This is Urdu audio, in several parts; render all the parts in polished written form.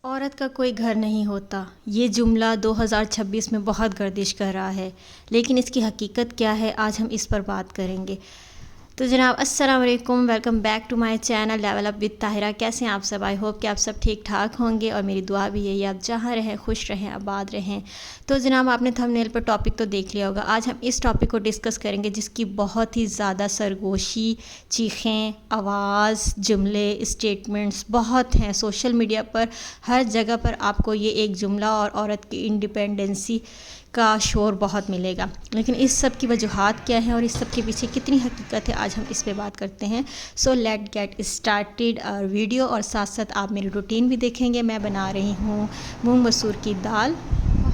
عورت کا کوئی گھر نہیں ہوتا، یہ جملہ 2026 میں بہت گردش کر رہا ہے، لیکن اس کی حقیقت کیا ہے آج ہم اس پر بات کریں گے۔ تو جناب السلام علیکم، welcome back to my channel level up with Tahira. کیسے ہیں آپ سب؟ آئی ہوپ کہ آپ سب ٹھیک ٹھاک ہوں گے، اور میری دعا بھی یہی آپ جہاں رہیں خوش رہیں آباد رہیں۔ تو جناب آپ نے تھمبنیل پر ٹاپک تو دیکھ لیا ہوگا، آج ہم اس ٹاپک کو ڈسکس کریں گے جس کی بہت ہی زیادہ سرگوشی، چیخیں، آواز، جملے، اسٹیٹمنٹس بہت ہیں سوشل میڈیا پر، ہر جگہ پر آپ کو یہ ایک جملہ اور عورت کی انڈیپینڈنسی کا شور بہت ملے گا۔ لیکن اس سب کی وجوہات کیا ہیں اور اس سب کے پیچھے کتنی حقیقت ہے، آج ہم اس پہ بات کرتے ہیں۔ سو لیٹ گیٹ اسٹارٹیڈ اور ویڈیو، اور ساتھ ساتھ آپ میری روٹین بھی دیکھیں گے۔ میں بنا رہی ہوں مونگ مسور کی دال۔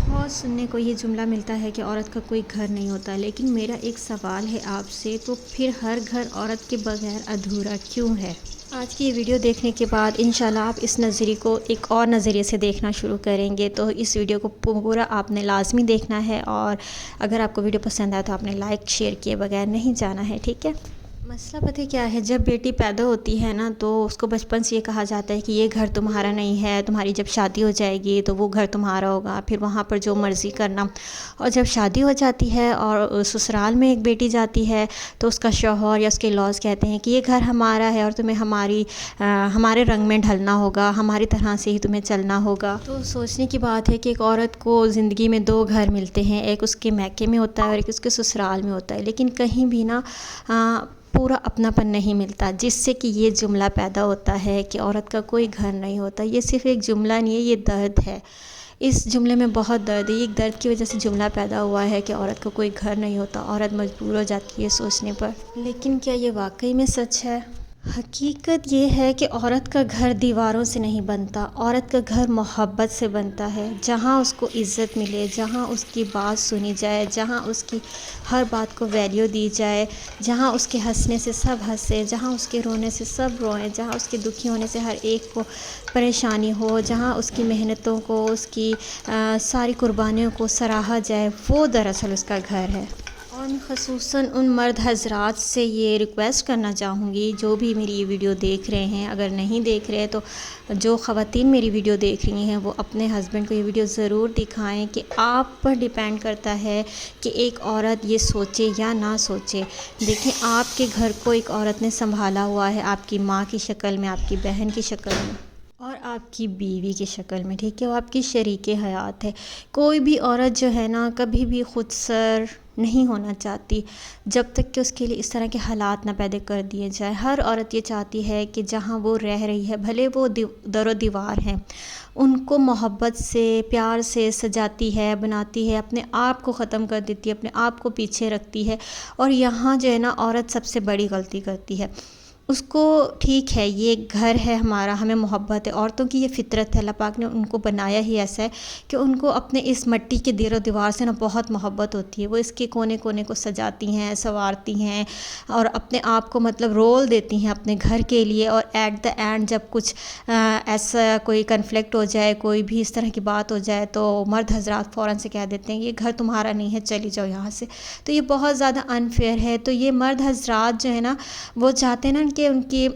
بہت سننے کو یہ جملہ ملتا ہے کہ عورت کا کوئی گھر نہیں ہوتا، لیکن میرا ایک سوال ہے آپ سے، تو پھر ہر گھر عورت کے بغیر ادھورا کیوں ہے؟ آج کی یہ ویڈیو دیکھنے کے بعد انشاءاللہ آپ اس نظریے کو ایک اور نظریے سے دیکھنا شروع کریں گے، تو اس ویڈیو کو پورا آپ نے لازمی دیکھنا ہے، اور اگر آپ کو ویڈیو پسند آئے تو آپ نے لائک شیئر کیے بغیر نہیں جانا ہے، ٹھیک ہے؟ مسئلہ پتہ کیا ہے، جب بیٹی پیدا ہوتی ہے نا تو اس کو بچپن سے یہ کہا جاتا ہے کہ یہ گھر تمہارا نہیں ہے، تمہاری جب شادی ہو جائے گی تو وہ گھر تمہارا ہوگا، پھر وہاں پر جو مرضی کرنا۔ اور جب شادی ہو جاتی ہے اور سسرال میں ایک بیٹی جاتی ہے تو اس کا شوہر یا اس کے لاز کہتے ہیں کہ یہ گھر ہمارا ہے اور تمہیں ہمارے رنگ میں ڈھلنا ہوگا، ہماری طرح سے ہی تمہیں چلنا ہوگا۔ تو سوچنے کی بات ہے کہ ایک عورت کو زندگی میں دو گھر ملتے ہیں، ایک اس کے میکے میں ہوتا ہے اور ایک اس کے سسرال میں ہوتا ہے، لیکن کہیں بھی نا پورا اپناپن نہیں ملتا، جس سے کہ یہ جملہ پیدا ہوتا ہے کہ عورت کا کوئی گھر نہیں ہوتا۔ یہ صرف ایک جملہ نہیں ہے، یہ درد ہے، اس جملے میں بہت درد ہے۔ ایک درد کی وجہ سے جملہ پیدا ہوا ہے کہ عورت کا کوئی گھر نہیں ہوتا، عورت مجبور ہو جاتی ہے سوچنے پر۔ لیکن کیا یہ واقعی میں سچ ہے؟ حقیقت یہ ہے کہ عورت کا گھر دیواروں سے نہیں بنتا، عورت کا گھر محبت سے بنتا ہے، جہاں اس کو عزت ملے، جہاں اس کی بات سنی جائے، جہاں اس کی ہر بات کو ویلیو دی جائے، جہاں اس کے ہنسنے سے سب ہنسے، جہاں اس کے رونے سے سب روئیں، جہاں اس کے دکھی ہونے سے ہر ایک کو پریشانی ہو، جہاں اس کی محنتوں کو، اس کی ساری قربانیوں کو سراہا جائے، وہ دراصل اس کا گھر ہے۔ اور میں خصوصاً ان مرد حضرات سے یہ ریکویسٹ کرنا چاہوں گی جو بھی میری یہ ویڈیو دیکھ رہے ہیں، اگر نہیں دیکھ رہے تو جو خواتین میری ویڈیو دیکھ رہی ہیں وہ اپنے ہسبینڈ کو یہ ویڈیو ضرور دکھائیں، کہ آپ پر ڈیپینڈ کرتا ہے کہ ایک عورت یہ سوچے یا نہ سوچے۔ دیکھیں، آپ کے گھر کو ایک عورت نے سنبھالا ہوا ہے، آپ کی ماں کی شکل میں، آپ کی بہن کی شکل میں، اور آپ کی بیوی کی شکل میں، ٹھیک ہے؟ وہ آپ کی شریک حیات ہے۔ کوئی بھی عورت جو ہے نا کبھی بھی خود سر نہیں ہونا چاہتی جب تک کہ اس کے لیے اس طرح کے حالات نہ پیدا کر دیے جائے۔ ہر عورت یہ چاہتی ہے کہ جہاں وہ رہ رہی ہے، بھلے وہ در و دیوار ہیں، ان کو محبت سے، پیار سے سجاتی ہے، بناتی ہے، اپنے آپ کو ختم کر دیتی ہے، اپنے آپ کو پیچھے رکھتی ہے، اور یہاں جو ہے نا عورت سب سے بڑی غلطی کرتی ہے۔ اس کو ٹھیک ہے، یہ گھر ہے ہمارا، ہمیں محبت ہے، عورتوں کی یہ فطرت ہے، اللہ پاک نے ان کو بنایا ہی ایسا ہے کہ ان کو اپنے اس مٹی کے دیر و دیوار سے نا بہت محبت ہوتی ہے۔ وہ اس کے کونے کونے کو سجاتی ہیں، سنوارتی ہیں، اور اپنے آپ کو مطلب رول دیتی ہیں اپنے گھر کے لیے، اور ایٹ دا اینڈ جب کچھ ایسا کوئی کنفلکٹ ہو جائے، کوئی بھی اس طرح کی بات ہو جائے، تو مرد حضرات فوراً سے کہہ دیتے ہیں یہ گھر تمہارا نہیں ہے، چلی جاؤ یہاں سے۔ تو یہ بہت زیادہ انفیئر ہے۔ تو یہ مرد حضرات جو ہے نا وہ چاہتے ہیں نا کہ ان کی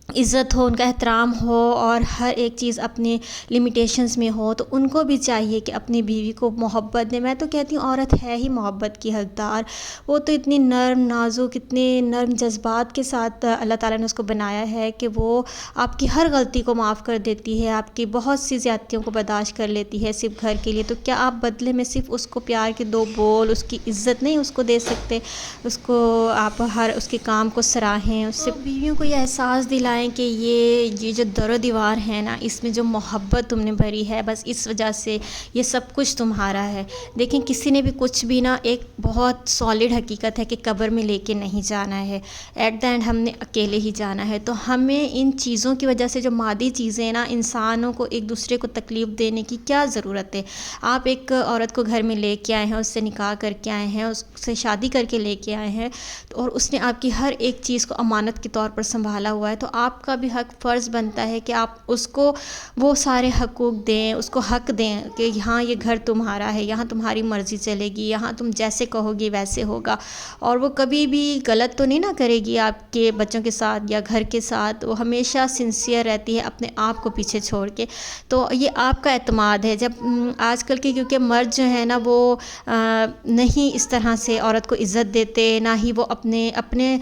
عزت ہو، ان کا احترام ہو، اور ہر ایک چیز اپنے لیمیٹیشنز میں ہو، تو ان کو بھی چاہیے کہ اپنی بیوی کو محبت دیں۔ میں تو کہتی ہوں عورت ہے ہی محبت کی حقدار، وہ تو اتنی نرم نازک، اتنے نرم جذبات کے ساتھ اللہ تعالیٰ نے اس کو بنایا ہے کہ وہ آپ کی ہر غلطی کو معاف کر دیتی ہے، آپ کی بہت سی زیادتیوں کو برداشت کر لیتی ہے صرف گھر کے لیے۔ تو کیا آپ بدلے میں صرف اس کو پیار کے دو بول، اس کی عزت نہیں اس کو دے سکتے؟ اس کو آپ ہر اس کے کام کو سراہیں، اس سے بیویوں کو یہ احساس دلائیں کہ یہ جو در و دیوار ہے نا، اس میں جو محبت تم نے بھری ہے، بس اس وجہ سے یہ سب کچھ تمہارا ہے۔ دیکھیں، کسی نے بھی کچھ بھی نا، ایک بہت سالڈ حقیقت ہے کہ قبر میں لے کے نہیں جانا ہے، ایٹ دا اینڈ ہم نے اکیلے ہی جانا ہے۔ تو ہمیں ان چیزوں کی وجہ سے، جو مادی چیزیں نا، انسانوں کو ایک دوسرے کو تکلیف دینے کی کیا ضرورت ہے؟ آپ ایک عورت کو گھر میں لے کے آئے ہیں، اس سے نکاح کر کے آئے ہیں، اس سے شادی کر کے لے کے آئے ہیں، اور اس نے آپ کی ہر ایک چیز کو امانت کے طور پر سنبھالا ہوا ہے، تو آپ آپ کا بھی حق فرض بنتا ہے کہ آپ اس کو وہ سارے حقوق دیں، اس کو حق دیں کہ ہاں یہ گھر تمہارا ہے، یہاں تمہاری مرضی چلے گی، یہاں تم جیسے کہو گی ویسے ہوگا، اور وہ کبھی بھی غلط تو نہیں نہ کرے گی آپ کے بچوں کے ساتھ یا گھر کے ساتھ، وہ ہمیشہ سنسیئر رہتی ہے اپنے آپ کو پیچھے چھوڑ کے۔ تو یہ آپ کا اعتماد ہے۔ جب آج کل کے کیونکہ مرد جو ہے نا وہ نہیں اس طرح سے عورت کو عزت دیتے، نہ ہی وہ اپنے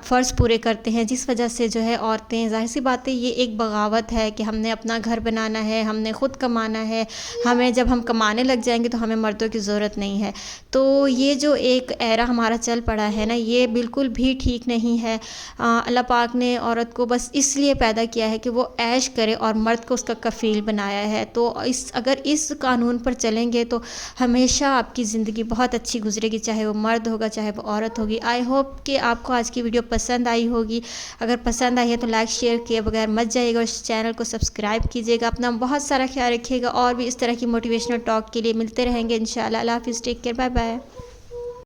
فرض پورے کرتے ہیں، جس وجہ سے جو ہے عورتیں، ظاہر سی بات ہے یہ ایک بغاوت ہے کہ ہم نے اپنا گھر بنانا ہے، ہم نے خود کمانا ہے، ہمیں جب ہم کمانے لگ جائیں گے تو ہمیں مردوں کی ضرورت نہیں ہے۔ تو یہ جو ایک ایرا ہمارا چل پڑا ہے نا، یہ بالکل بھی ٹھیک نہیں ہے۔ اللہ پاک نے عورت کو بس اس لیے پیدا کیا ہے کہ وہ عیش کرے اور مرد کو اس کا کفیل بنایا ہے۔ تو اگر اس قانون پر چلیں گے تو ہمیشہ آپ کی زندگی بہت اچھی گزرے گی، چاہے وہ مرد ہوگا چاہے وہ عورت ہوگی۔ آئی ہوپ کہ آپ کو آج کی ویڈیو پسند آئی ہوگی۔ اگر پسند آئی ہے تو لائک شیئر کیے بغیر مت جائیے گا، اس چینل کو سبسکرائب کیجیے گا۔ اپنا بہت سارا خیال رکھیے گا، اور بھی اس طرح کی موٹیویشنل ٹاک کے لیے ملتے رہیں گے انشاءاللہ۔ اللہ حافظ، ٹیک کیئر، بائے بائے۔